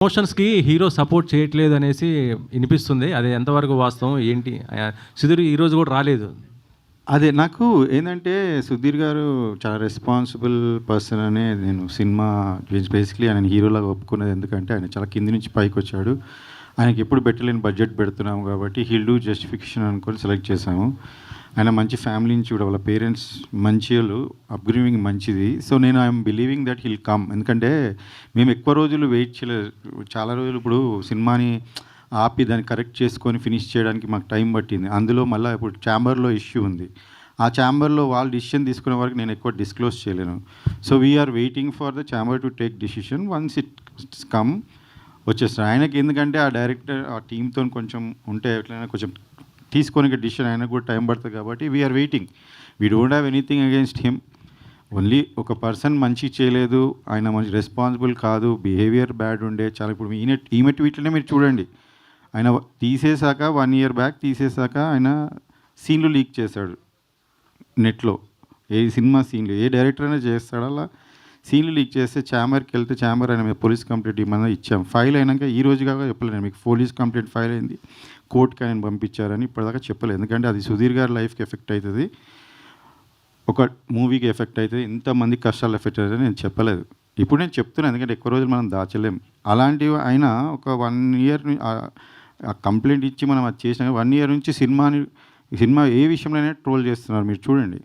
ప్రమోషన్స్‌కి hero support చేయట్లేదనేసి ఇనిపిస్తుంది. అది ఎంతవరకు వాస్తవం? ఏంటి? సుధీర్ ఈరోజు గూడా రాలేదు. అదే నాకు ఏందంటే, సుధీర్ గారు చాలా రెస్పాన్సిబుల్ పర్సన్ అనే నేను సినిమా బేసిక్‌లీ ఆయనని హీరోలాగా ఒప్పుకున్నది. ఎందుకంటే, ఆయన చాలా కింది నుంచి పైకొచ్చాడు. ఆయనకి ఎప్పుడు పెట్టలేని బడ్జెట్ పెడుతున్నాము కాబట్టి హీల్ డూ జస్టిఫికేషన్ అనుకొని సెలెక్ట్ చేశాము. ఆయన మంచి ఫ్యామిలీ నుంచి కూడా వాళ్ళ పేరెంట్స్ మంచోళ్ళు, అప్‌బ్రింగింగ్ మంచిది. సో, నేను I'm believing that he'll come. ఎందుకంటే, మేము ఎక్కువ రోజులు వెయిట్ చేయలేదు. చాలా రోజులు ఇప్పుడు సినిమాని ఆపి దాన్ని కరెక్ట్ చేసుకొని ఫినిష్ చేయడానికి మాకు టైం పట్టింది. అందులో మళ్ళీ ఇప్పుడు ఛాంబర్‌లో ఇష్యూ ఉంది. ఆ ఛాంబర్‌లో వాళ్ళు డిసిషన్ తీసుకునే వరకు నేను ఎక్కువ డిస్క్లోజ్ చేయలేను. So, we're waiting for the chamber to take decision. Once it's come వచ్చేస్తాడు. ఆయనకి ఎందుకంటే ఆ డైరెక్టర్ ఆ టీమ్‌తో కొంచెం ఉంటే ఎట్లైనా కొంచెం తీసుకోనికి డిసిషన్ ఆయనకు కూడా టైం పడుతుంది కాబట్టి we're waiting. We don't have anything against him. Only ఒక పర్సన్ మంచి చేయలేదు, ఆయన మంచి రెస్పాన్సిబుల్ కాదు, బిహేవియర్ బ్యాడ్ ఉండే చాలా. ఇప్పుడు ఈమె ట్వీట్లనే మీరు చూడండి. ఆయన తీసేశాక 1 ఇయర్ బ్యాక్ తీసేశాక ఆయన సీన్లు లీక్ చేశాడు నెట్‌లో. ఏ సినిమా సీన్లు ఏ డైరెక్టర్ అయినా చేస్తాడు అలా. సీన్లు లీక్ చేస్తే ఛాంబర్కి వెళ్తే ఛాంబర్ ఆయన మీద పోలీస్ కంప్లైంట్ ఇవ్వమని ఇచ్చాం. ఫైల్ అయినాక ఈ రోజు కాక చెప్పలేదు మీకు పోలీస్ కంప్లైంట్ ఫైల్ అయింది, కోర్టుకి ఆయన పంపించారని ఇప్పటిదాకా చెప్పలేదు. ఎందుకంటే అది సుధీర్ గారి లైఫ్కి ఎఫెక్ట్ అవుతుంది, ఒక మూవీకి ఎఫెక్ట్ అవుతుంది, ఇంతమంది కష్టాలు ఎఫెక్ట్ అవుతుంది నేను చెప్పలేదు. ఇప్పుడు నేను చెప్తున్నాను ఎందుకంటే ఎక్కువ రోజులు మనం దాచలేం. అలాంటివి ఆయన ఒక 1 ఇయర్ కంప్లైంట్ ఇచ్చి మనం అది చేసినా 1 ఇయర్ నుంచి సినిమా ఏ విషయంలోనే ట్రోల్ చేస్తున్నారు మీరు చూడండి.